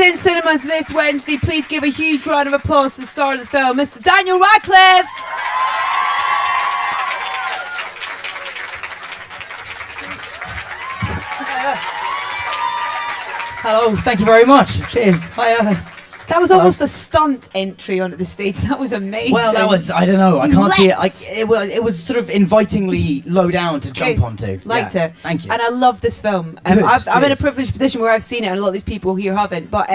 in cinemas this Wednesday. Please give a huge round of applause to the star of the film, Mr. Daniel Radcliffe. Hello, thank you very much. Cheers. Hi. That was almost a stunt entry onto the stage. That was amazing. Well, that was, I don't know, I can't see it. Leapt. It was sort of invitingly low down to jump onto. Liked it. Thank you. And I love this film. Good, I'm in a cheers. privileged position where I've seen it and a lot of these people here haven't. But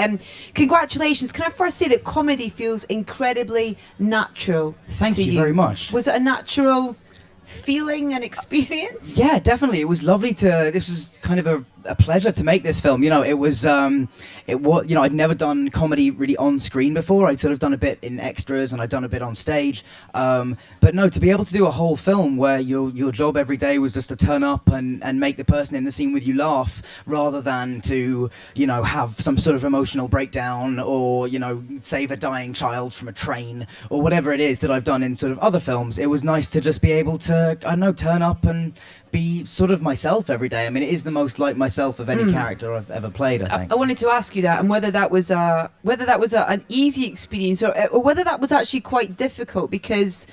congratulations. Can I first say that comedy feels incredibly natural Thank to you very much. Was it a natural feeling and experience? Yeah, definitely. It was lovely this was kind of a pleasure to make this film. You know, it was, you know, I'd never done comedy really on screen before. I'd sort of done a bit in extras and I'd done a bit on stage. But no, to be able to do a whole film where your job every day was just to turn up and make the person in the scene with you laugh, rather than to, you know, have some sort of emotional breakdown or, you know, save a dying child from a train or whatever it is that I've done in sort of other films. It was nice to just be able to, I don't know, turn up and be sort of myself every day. I mean, it is the most like myself of any character I've ever played, I think. I wanted to ask you that, and whether that was an easy experience or whether that was actually quite difficult, because,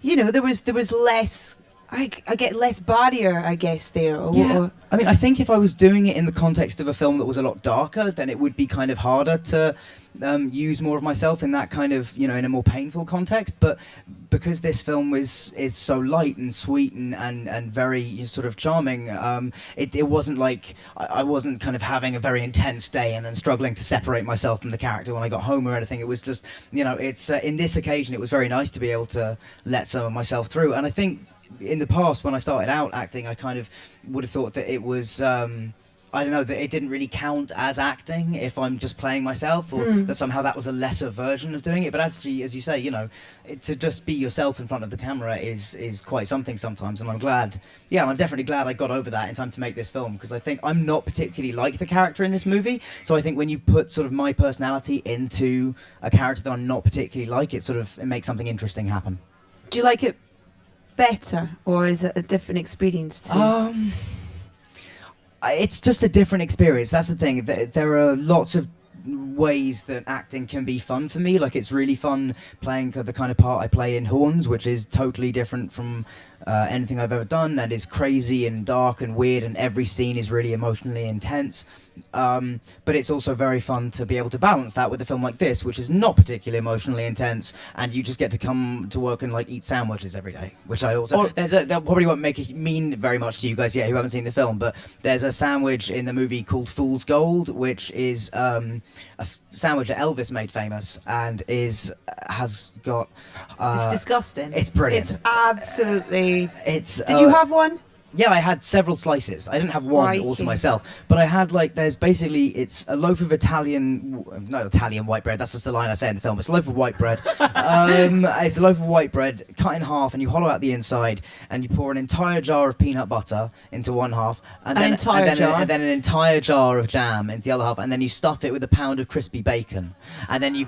you know, there was less. I get less barrier, I guess, there. Yeah. I mean, I think if I was doing it in the context of a film that was a lot darker, then it would be kind of harder to use more of myself in that kind of, you know, in a more painful context. But because this film is so light and sweet and very sort of charming, it wasn't like I wasn't kind of having a very intense day and then struggling to separate myself from the character when I got home or anything. It was just, you know, it's in this occasion, it was very nice to be able to let some of myself through. And I think in the past, when I started out acting, I kind of would have thought that it was, I don't know, that it didn't really count as acting if I'm just playing myself, or that somehow that was a lesser version of doing it. But actually, as you say, you know, to just be yourself in front of the camera is quite something sometimes. And I'm glad, and I'm definitely glad I got over that in time to make this film, because I think I'm not particularly like the character in this movie. So I think when you put sort of my personality into a character that I'm not particularly like, it makes something interesting happen. Do you like it better, or is it a different experience too? It's just a different experience. That's the thing. There are lots of ways that acting can be fun for me. Like, it's really fun playing the kind of part I play in Horns, which is totally different from anything I've ever done, and is crazy and dark and weird, and every scene is really emotionally intense. But it's also very fun to be able to balance that with a film like this, which is not particularly emotionally intense, and you just get to come to work and like eat sandwiches every day, which I also... that probably won't mean very much to you guys yet who haven't seen the film, but there's a sandwich in the movie called Fool's Gold, which is a sandwich that Elvis made famous, and has got... it's disgusting. It's brilliant. It's absolutely... Did you have one? Yeah, I had several slices. I didn't have one all to myself, but I had it's a loaf of Italian white bread. That's just the line I say in the film. It's a loaf of white bread. It's a loaf of white bread cut in half, and you hollow out the inside, and you pour an entire jar of peanut butter into one half, and then an entire jar of jam into the other half, and then you stuff it with a pound of crispy bacon, and then you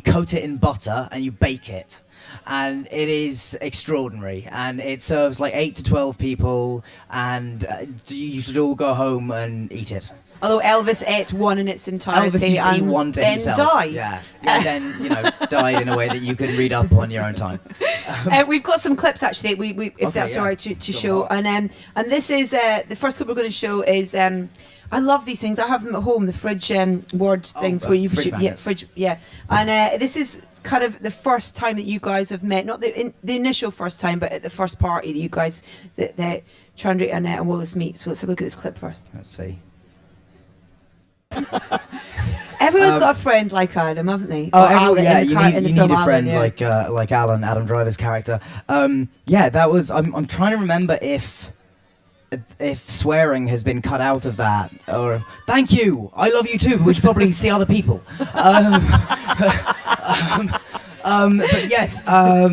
coat it in butter and you bake it. And it is extraordinary, and it serves like 8 to 12 people, and you should all go home and eat it. Although Elvis ate one in its entirety. Elvis used to eat one to himself. Died. Yeah, and then died in a way that you can read up on your own time. We've got some clips actually. If that's all right to show, and this is the first clip we're going to show is. I love these things. I have them at home. The fridge word things where you fridge. And this is kind of the first time that you guys have met, not the initial first time, but at the first party that you guys, that Chandra and Wallace meet. So let's have a look at this clip first. Let's see. Everyone's got a friend like Adam, haven't they? You need a friend like Alan, Adam Driver's character. That was. I'm trying to remember if swearing has been cut out of that, or thank you, I love you too, which probably see other people. But yes. Now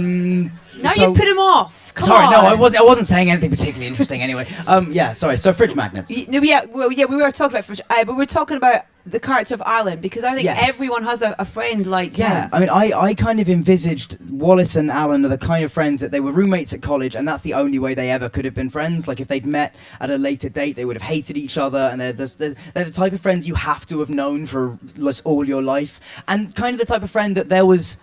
you put him off. Come Sorry, on. no, I wasn't saying anything particularly interesting anyway. Yeah, sorry. So fridge magnets. No, yeah, well, yeah, we were talking about, but we were talking about the character of Alan, because I think everyone has a friend like him. I mean, I kind of envisaged Wallace and Alan are the kind of friends that they were roommates at college, and that's the only way they ever could have been friends. Like, if they'd met at a later date, they would have hated each other, and they're the type of friends you have to have known for all your life, and kind of the type of friend that there was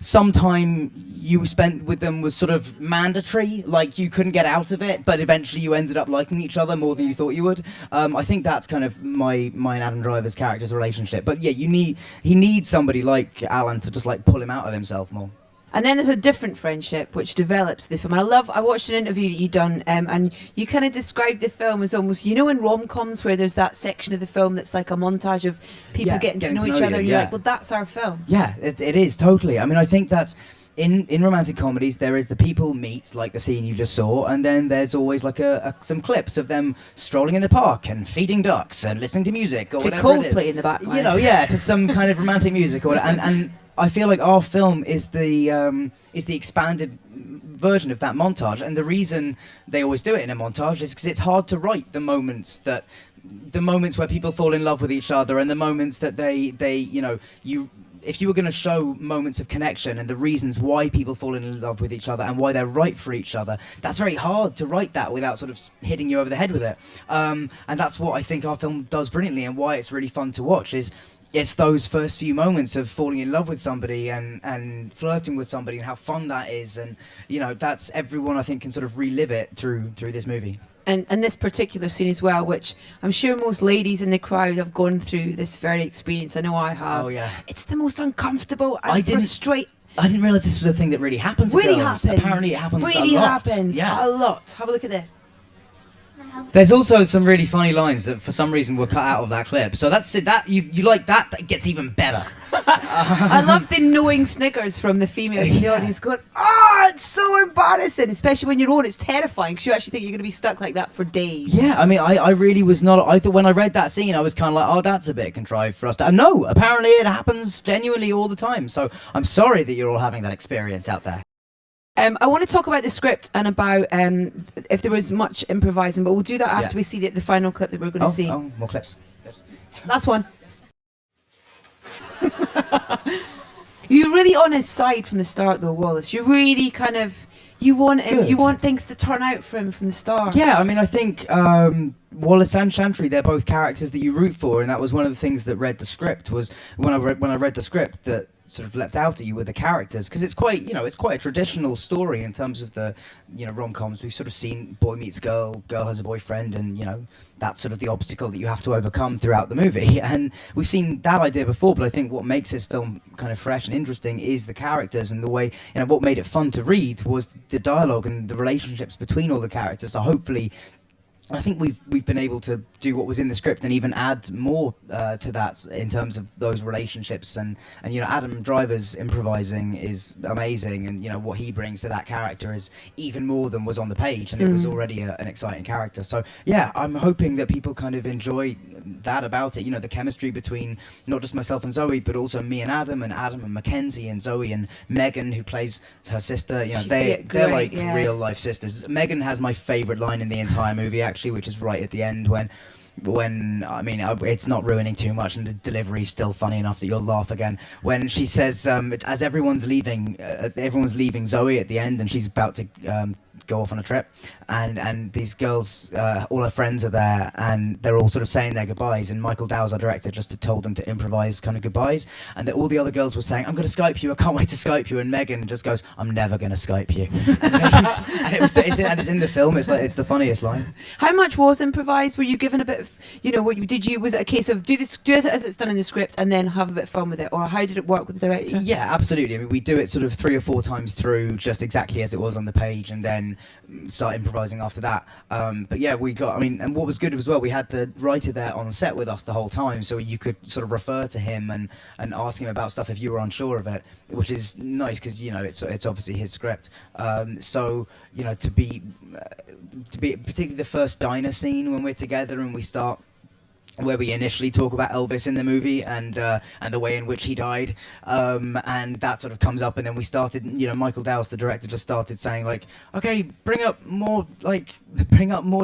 some time you spent with them was sort of mandatory, like you couldn't get out of it, but eventually you ended up liking each other more than you thought you would. I think that's kind of my and Adam Driver's character's relationship. But yeah, he needs somebody like Alan to just like pull him out of himself more. And then there's a different friendship which develops the film. I watched an interview that you done, and you kind of described the film as almost, you know, in rom-coms where there's that section of the film that's like a montage of people getting to know each other, and you're like, well, that's our film. Yeah, it is, totally. I mean, I think that's, in romantic comedies, there is the people meet, like the scene you just saw, and then there's always like some clips of them strolling in the park and feeding ducks and listening to music or whatever it is. Coldplay in the background. You know, yeah, to some kind of romantic music or and I feel like our film is the expanded version of that montage, and the reason they always do it in a montage is because it's hard to write the moments where people fall in love with each other, and the moments that they if you were going to show moments of connection and the reasons why people fall in love with each other and why they're right for each other, that's very hard to write that without sort of hitting you over the head with it. And that's what I think our film does brilliantly, and why it's really fun to watch is it's those first few moments of falling in love with somebody and flirting with somebody, and how fun that is. And, you know, that's everyone, I think, can sort of relive it through this movie. And this particular scene as well, which I'm sure most ladies in the crowd have gone through this very experience. I know I have. Oh, yeah. It's the most uncomfortable and frustrating. I didn't realise this was a thing that really happens to girls. Apparently it happens a lot. Really happens. Yeah. A lot. Have a look at this. There's also some really funny lines that for some reason were cut out of that clip. So that's it. That you like that gets even better. I love the knowing sniggers from the female in the audience going, it's so embarrassing, especially when you're on. It's terrifying because you actually think you're going to be stuck like that for days. Yeah, I mean, I really was not. I thought when I read that scene, I was kind of like, oh, that's a bit contrived for us to. No, apparently it happens genuinely all the time. So I'm sorry that you're all having that experience out there. I want to talk about the script and about if there was much improvising, but we'll do that after we see the final clip that we're going to see. Oh, more clips. Good. Last one. You're really on his side from the start, though, Wallace. You really kind of you want things to turn out for him from the start. Yeah, I mean, I think Wallace and Chantry, they're both characters that you root for, and that was one of the things that read the script was when I read the script that sort of leapt out at you with the characters, because it's quite a traditional story in terms of the rom-coms. We've sort of seen boy meets girl has a boyfriend, and that's sort of the obstacle that you have to overcome throughout the movie. And we've seen that idea before, but I think what makes this film kind of fresh and interesting is the characters, and the way, what made it fun to read was the dialogue and the relationships between all the characters. So hopefully, I think we've been able to do what was in the script and even add more to that in terms of those relationships, and Adam Driver's improvising is amazing, and what he brings to that character is even more than was on the page, and it was already an exciting character. So yeah, I'm hoping that people kind of enjoy that about it. The chemistry between not just myself and Zoe, but also me and Adam and Mackenzie and Zoe and Megan, who plays her sister. They're like real life sisters. Megan has my favourite line in the entire movie, actually, which is right at the end when it's not ruining too much, and the delivery's still funny enough that you'll laugh again, when she says, as everyone's leaving Zoe at the end, and she's about to go off on a trip, and these girls, all her friends are there, and they're all sort of saying their goodbyes, and Michael Dow's our director just told them to improvise kind of goodbyes, and all the other girls were saying, I'm going to Skype you, I can't wait to Skype you, and Megan just goes, I'm never going to Skype you. and it's in the film. It's the funniest line. How much was improvised? Were you given a bit of, was it a case of do it as it's done in the script and then have a bit of fun with it, or how did it work with the director? Yeah, absolutely. I mean, we do it sort of 3 or 4 times through, just exactly as it was on the page, and then start improvising after that. But yeah, and what was good as well, we had the writer there on set with us the whole time, so you could sort of refer to him and ask him about stuff if you were unsure of it, which is nice because it's obviously his script. So to be particularly the first diner scene when we're together and we start where we initially talk about Elvis in the movie and the way in which he died, and that sort of comes up, and then we started, Michael Dowse, the director, just started saying like, okay, bring up more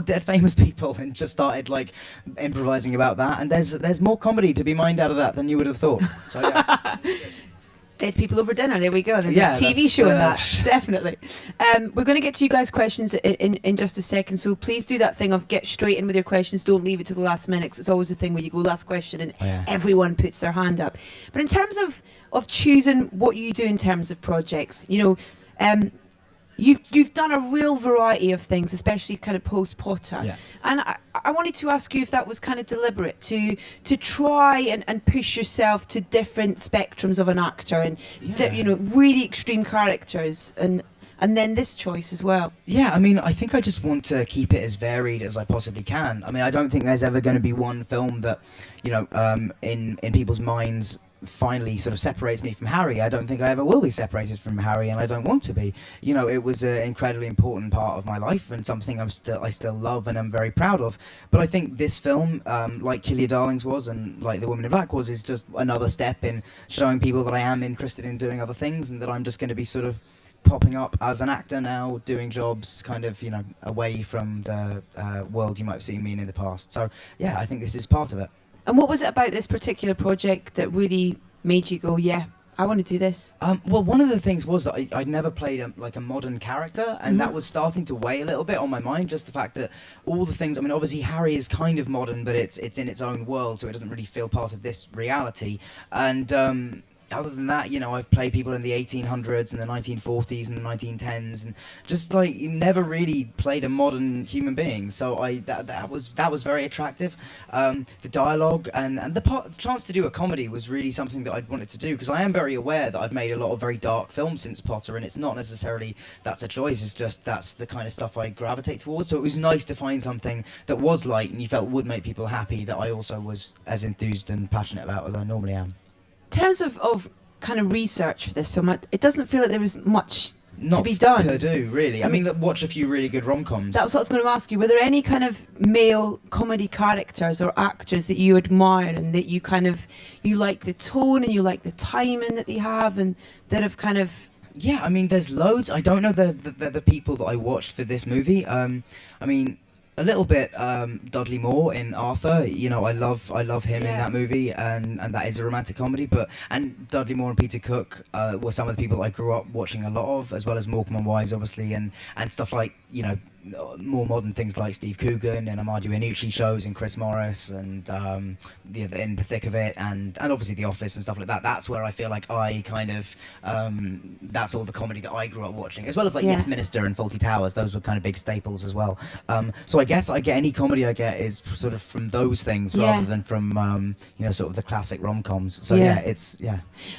dead famous people, and just started like improvising about that, and there's more comedy to be mined out of that than you would have thought. So yeah. Dead people over dinner. There we go. There's a TV show in that. Definitely. We're going to get to you guys' questions in just a second. So please do that thing of get straight in with your questions. Don't leave it to the last minute. 'Cause it's always the thing where you go last question and everyone puts their hand up. But in terms of choosing what you do in terms of projects, you've done a real variety of things, especially kind of post Potter. Yeah. And I wanted to ask you if that was kind of deliberate to try and push yourself to different spectrums of an actor and really extreme characters and then this choice as well. Yeah, I mean, I think I just want to keep it as varied as I possibly can. I mean, I don't think there's ever going to be one film that, in people's minds finally sort of separates me from Harry. I don't think I ever will be separated from Harry, and I don't want to be. It was an incredibly important part of my life and something I still love and I'm very proud of. But I think this film, like Kill Your Darlings was and like The Woman in Black was, is just another step in showing people that I am interested in doing other things and that I'm just going to be sort of popping up as an actor now, doing jobs kind of, away from the world you might have seen me in the past. So yeah, I think this is part of it. And what was it about this particular project that really made you go, yeah, I want to do this? Well, one of the things was that I'd never played a modern character, and that was starting to weigh a little bit on my mind, just the fact that all the things, I mean, obviously Harry is kind of modern, but it's in its own world, so it doesn't really feel part of this reality. And other than that, I've played people in the 1800s and the 1940s and the 1910s, and just like never really played a modern human being. So that was very attractive. The dialogue and the chance to do a comedy was really something that I'd wanted to do, because I am very aware that I've made a lot of very dark films since Potter, and it's not necessarily that's a choice. It's just that's the kind of stuff I gravitate towards. So it was nice to find something that was light and you felt would make people happy, that I also was as enthused and passionate about as I normally am. In terms of kind of research for this film, it doesn't feel like there was much to be done. To do, really. I mean, watch a few really good rom-coms. That was what I was going to ask you. Were there any kind of male comedy characters or actors that you admire and that you like the tone and you like the timing that they have and that have kind of... Yeah, I mean, there's loads. I don't know the people that I watched for this movie. I mean... A little bit Dudley Moore in Arthur, I love him in that movie, and that is a romantic comedy. And Dudley Moore and Peter Cook were some of the people I grew up watching a lot of, as well as Morecambe and Wise, obviously, and stuff like more modern things like Steve Coogan and Amadou Iannucci shows and Chris Morris and In the Thick of It and obviously The Office and stuff like that. That's where I feel like I kind of that's all the comedy that I grew up watching, as well as like Yes Minister and Fawlty Towers. Those were kind of big staples as well. So I guess I get any comedy I get is sort of from those things rather than from sort of the classic rom-coms. So it's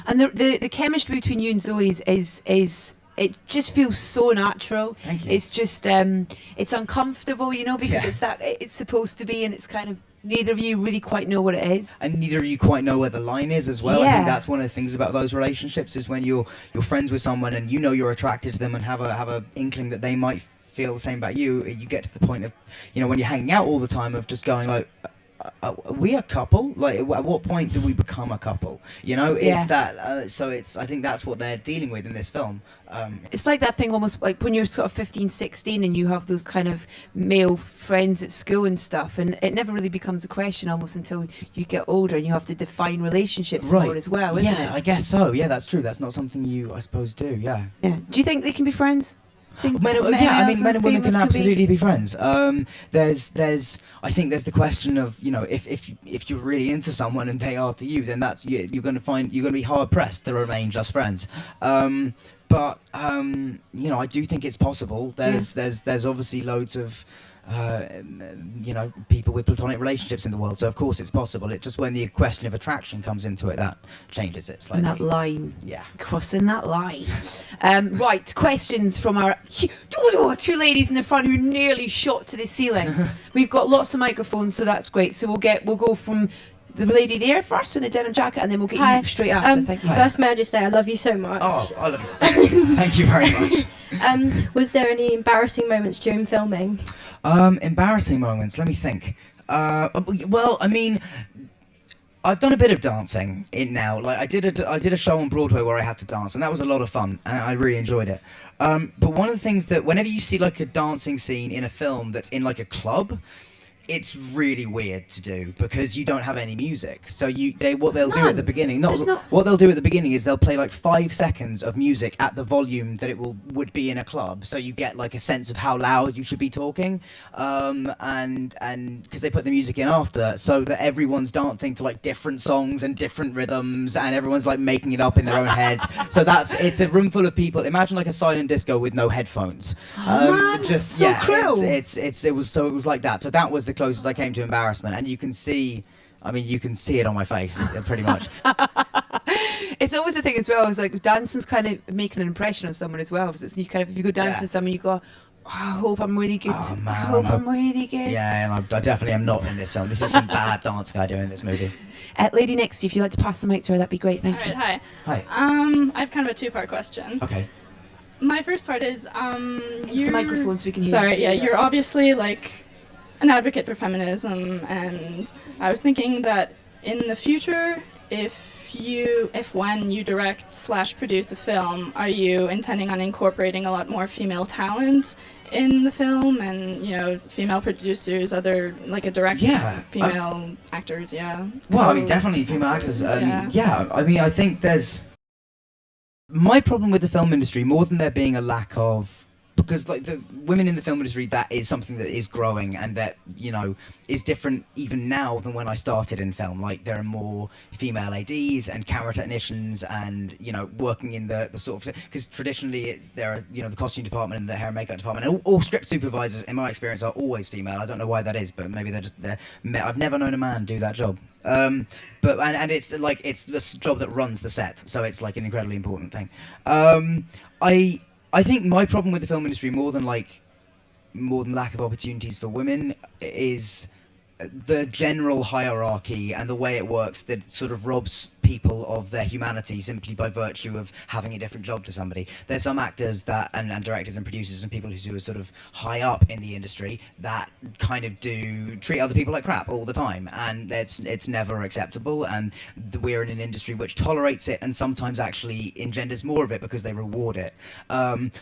And the chemistry between you and Zoe is it just feels so natural. Thank you. It's just it's uncomfortable, because it's supposed to be, and it's kind of neither of you really quite know what it is, and neither of you quite know where the line is as well. I think that's one of the things about those relationships, is when you're friends with someone and you're attracted to them and have a inkling that they might feel the same about you. You get to the point of when you're hanging out all the time of just going like, are we a couple? Like, at what point do we become a couple? It's that. So I think that's what they're dealing with in this film. It's like that thing almost like when you're sort of 15, 16 and you have those kind of male friends at school and stuff, and it never really becomes a question almost until you get older and you have to define relationships more as well, isn't it? Yeah, I guess so. Yeah, that's true. That's not something you, I suppose, do. Yeah. Yeah. Do you think they can be friends? Men and women can absolutely be friends. I think there's the question of if you're really into someone and they are to you, then you're going to be hard pressed to remain just friends. But I do think it's possible. There's obviously loads of people with platonic relationships in the world, so of course it's possible. It's just when the question of attraction comes into it that changes it slightly. And that line, crossing that line. Right, questions from our two ladies in the front who nearly shot to the ceiling. We've got lots of microphones, so that's great. So we'll go from the lady there first in the denim jacket, and then we'll get you straight after. Thank you. First, may I just say I love you so much. Oh, I love you. Thank you very much. Was there any embarrassing moments during filming? Embarrassing moments. Let me think. Well, I mean, I've done a bit of dancing in now. Like I did a show on Broadway where I had to dance, and that was a lot of fun, and I really enjoyed it. But one of the things that whenever you see like a dancing scene in a film that's in like a club, it's really weird to do because you don't have any music. So what they'll do at the beginning, what they'll do at the beginning is they'll play like 5 seconds of music at the volume that it would be in a club. So you get like a sense of how loud you should be talking, and because they put the music in after, so that everyone's dancing to like different songs and different rhythms, and everyone's like making it up in their own head. So it's a room full of people. Imagine like a silent disco with no headphones. Just so cruel. It was like that. So that was the closest I came to embarrassment, and you can see it on my face pretty much. It's always a thing as well. It's like dancing's kind of making an impression on someone as well. Because you kind of, if you go dance with someone, you go, oh, I hope I'm really good. Oh, man, I hope I'm really good. Yeah, and I definitely am not in this film. This is some bad dance guy doing this movie. Lady next to you, if you'd like to pass the mic to her, that'd be great. Thank you. Hi. Hi. I have kind of a 2-part question. Okay. My first part is, It's the microphone so we can hear. Sorry, yeah, you're obviously like an advocate for feminism, and I was thinking that in the future, when you direct/produce a film, are you intending on incorporating a lot more female talent in the film, and female producers, other like a direct female actors? Yeah. Well, I mean, definitely female actors. I mean, I think there's my problem with the film industry more than there being a lack of. Because like the women in the film industry, that is something that is growing, and that is different even now than when I started in film. Like there are more female ADs and camera technicians, and working in the sort of, because traditionally there are the costume department and the hair and makeup department, and all script supervisors in my experience are always female. I don't know why that is, but maybe I've never known a man do that job. But it's like it's the job that runs the set, so it's like an incredibly important thing. I think my problem with the film industry, more than lack of opportunities for women, is the general hierarchy and the way it works that sort of robs people of their humanity simply by virtue of having a different job to somebody. There's some actors that and directors and producers and people who are sort of high up in the industry that kind of treat other people like crap all the time, and it's never acceptable, and we're in an industry which tolerates it and sometimes actually engenders more of it because they reward it.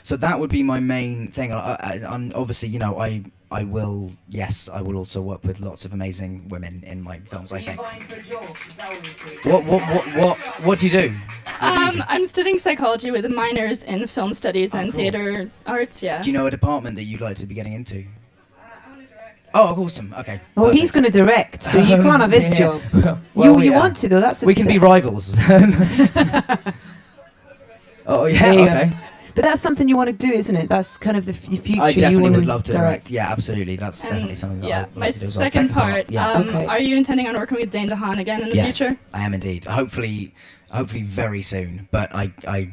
So that would be my main thing. And obviously, I will also work with lots of amazing women in my films, I think. What do you do? I'm studying psychology with minors in film studies and cool. theater arts, yeah. Do you know a department that you'd like to be getting into? I want to direct. Oh, awesome. Okay. Oh, he's going to direct, so you can't have his job. You want to, though. That's we can be rivals. Oh, yeah, okay. But that's something you want to do, isn't it? That's kind of the future. I definitely you want would love to direct. Yeah, absolutely. That's definitely something that I'd my like to do as well. second part. Yeah. Are you intending on working with Dane DeHaan again in the future? I am indeed. Hopefully very soon. But I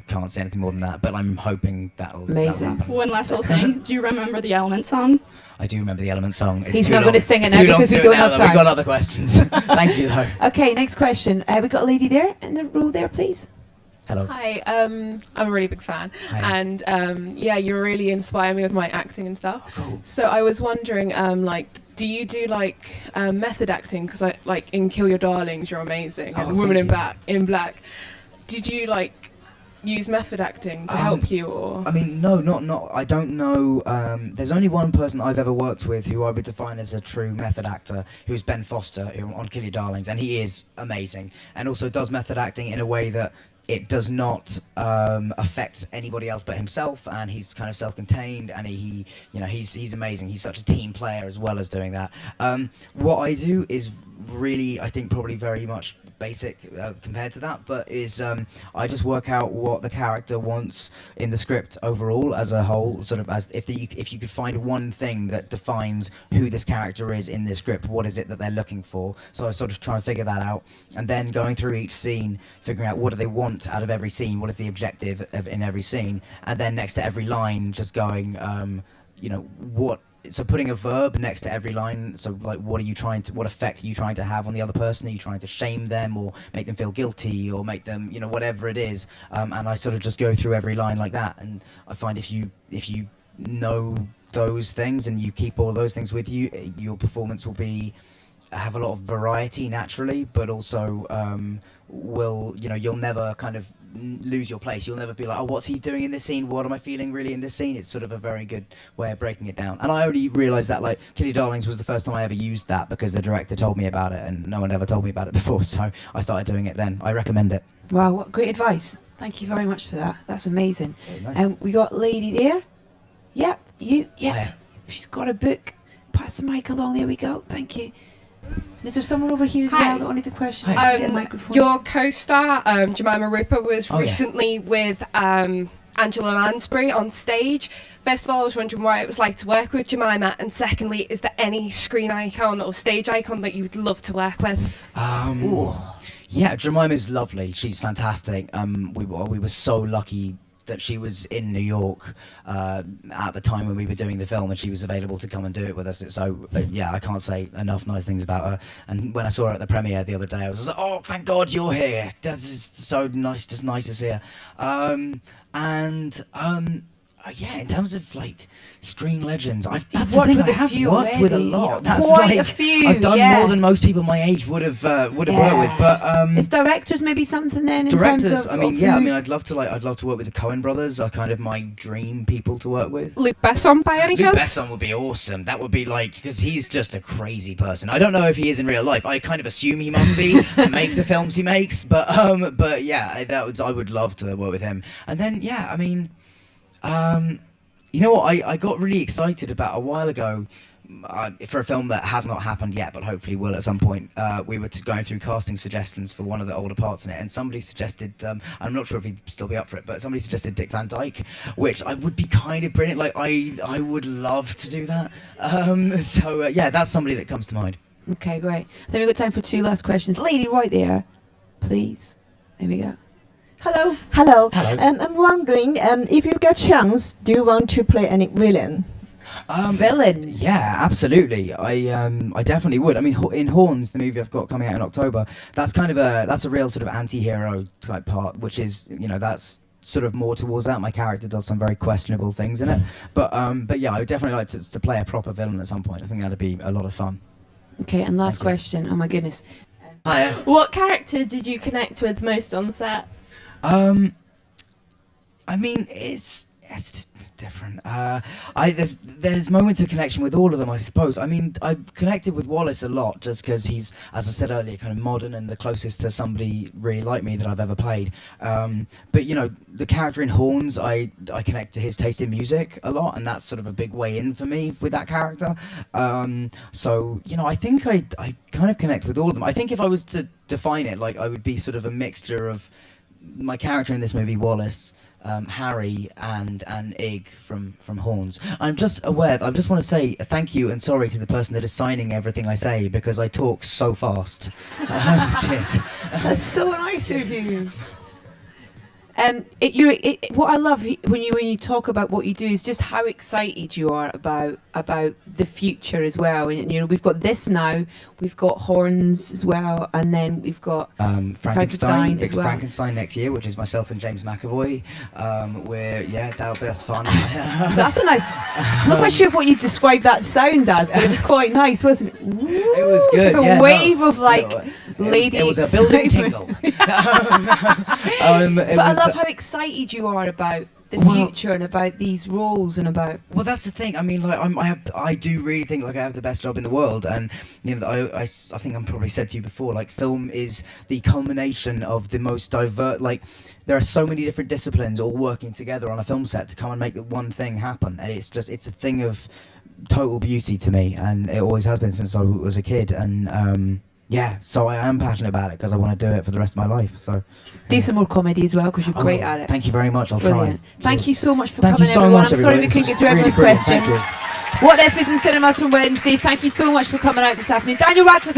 can't say anything more than that. But I'm hoping that'll happen. One last little thing. Do you remember the Element song? I do remember the Element song. He's not going to sing it now because we don't have time. We've got other questions. Thank you, though. Okay, next question. We got a lady there in the row there, please. Hello. Hi, I'm a really big fan. Hi. And you really inspire me with my acting and stuff. Oh, cool. So I was wondering, do you do method acting? Because in Kill Your Darlings, you're amazing, and Woman in Black. Did you use method acting to help you, or? I mean, no, not. I don't know. There's only one person I've ever worked with who I would define as a true method actor, who's Ben Foster on Kill Your Darlings, and he is amazing, and also does method acting in a way that it does not affect anybody else but himself, and he's kind of self-contained, and he's amazing. He's such a team player as well as doing that. What I do is really, I think, probably very much basic compared to that, but is I just work out what the character wants in the script overall as a whole, sort of as if you could find one thing that defines who this character is in this script, what is it that they're looking for? So I sort of try and figure that out, and then going through each scene, figuring out what do they want out of every scene, what is the objective in every scene, and then next to every line just going, so putting a verb next to every line, so what effect are you trying to have on the other person? Are you trying to shame them or make them feel guilty or make them, whatever it is, and I sort of just go through every line like that, and I find if you know those things and you keep all those things with you, your performance will have a lot of variety naturally, but also you'll never kind of lose your place. You'll never be like, oh, what's he doing in this scene? What am I feeling really in this scene? It's sort of a very good way of breaking it down. And I only realised that like Kill Your Darlings was the first time I ever used that because the director told me about it and no one ever told me about it before, so I started doing it then. I recommend it. Wow, what great advice. Thank you very much for that. That's amazing. Nice. We got a lady there. Yep, you. Yep. Yeah. She's got a book. Pass the mic along. There we go. Thank you. And is there someone over here as Hi. well that wanted to question? Hi. Get a microphone. Your co-star, Jemima Rooper, was Oh, yeah. recently with Angela Lansbury on stage. First of all, I was wondering what it was like to work with Jemima, and secondly, is there any screen icon or stage icon that you would love to work with? Yeah, Jemima's lovely. She's fantastic. We were so lucky that she was in New York at the time when we were doing the film, and she was available to come and do it with us. So yeah, I can't say enough nice things about her. And when I saw her at the premiere the other day, I was just like, oh, thank God you're here. That's just so nice, just nice to see her. Yeah, in terms of like screen legends, I've worked with a have few worked with a already. lot. That's Quite a like, few, I've done yeah. more than most people my age would have worked with. But is directors maybe something then in directors, terms of? I mean, of yeah, I who- mean, I'd love to work with the Coen brothers. Are kind of my dream people to work with. Luke Besson, by any Luke chance? Besson would be awesome. That would be like, because he's just a crazy person. I don't know if he is in real life. I kind of assume he must be to make the films he makes. But yeah, I would love to work with him. And then yeah, I mean, you know what? I got really excited about a while ago for a film that has not happened yet, but hopefully will at some point. We were going through casting suggestions for one of the older parts in it, and somebody suggested, I'm not sure if he'd still be up for it, but somebody suggested Dick Van Dyke, which I would be kind of brilliant. Like, I would love to do that. Yeah, that's somebody that comes to mind. Okay, great. Then we've got time for two last questions. Lady right there, please. There we go. Hello. Hello. Hello. I'm wondering, if you get a chance, do you want to play any villain? Villain. Yeah, absolutely. I definitely would. I mean, in Horns, the movie I've got coming out in October, that's kind of a real sort of anti-hero type part, which is, that's sort of more towards that. My character does some very questionable things in it, but yeah, I would definitely like to play a proper villain at some point. I think that'd be a lot of fun. Okay, and last Thank you. question. Oh my goodness. Hiya. What character did you connect with most on set? I mean, it's different. There's moments of connection with all of them, I suppose. I mean, I've connected with Wallace a lot just because he's, as I said earlier, kind of modern and the closest to somebody really like me that I've ever played. But the character in Horns, I connect to his taste in music a lot, and that's sort of a big way in for me with that character. So I think I kind of connect with all of them. I think if I was to define it, like, I would be sort of a mixture of my character in this movie, Wallace, Harry, and Ig from Horns. I just want to say thank you and sorry to the person that is signing everything I say, because I talk so fast. Cheers. That's so nice of you. What I love when you talk about what you do is just how excited you are about the future as well. And we've got this now, we've got Horns as well, and then we've got Frankenstein as well. Frankenstein next year, which is myself and James McAvoy. That's fun. That's a nice. I'm not quite sure what you described that sound as, but it was quite nice, wasn't it? It was good. It's like a wave of lady. It was a building tingle. But I love how excited you are about the future and about these roles and about. Well, that's the thing. I mean, like, I do really think like I have the best job in the world, and I think I'm probably said to you before, like, film is the culmination of the most diverse. Like, there are so many different disciplines all working together on a film set to come and make the one thing happen, and it's a thing of total beauty to me, and it always has been since I was a kid, and yeah, so I am passionate about it because I want to do it for the rest of my life. So Do some more comedy as well, because you're great at it. Thank you very much. I'll Brilliant. try. Thank you so much for Thank coming, you so everyone. much, I'm sorry we everybody. couldn't get to This was everyone's really brilliant. questions. Thank you. What If is in cinemas from Wednesday. Thank you so much for coming out this afternoon. Daniel Radcliffe.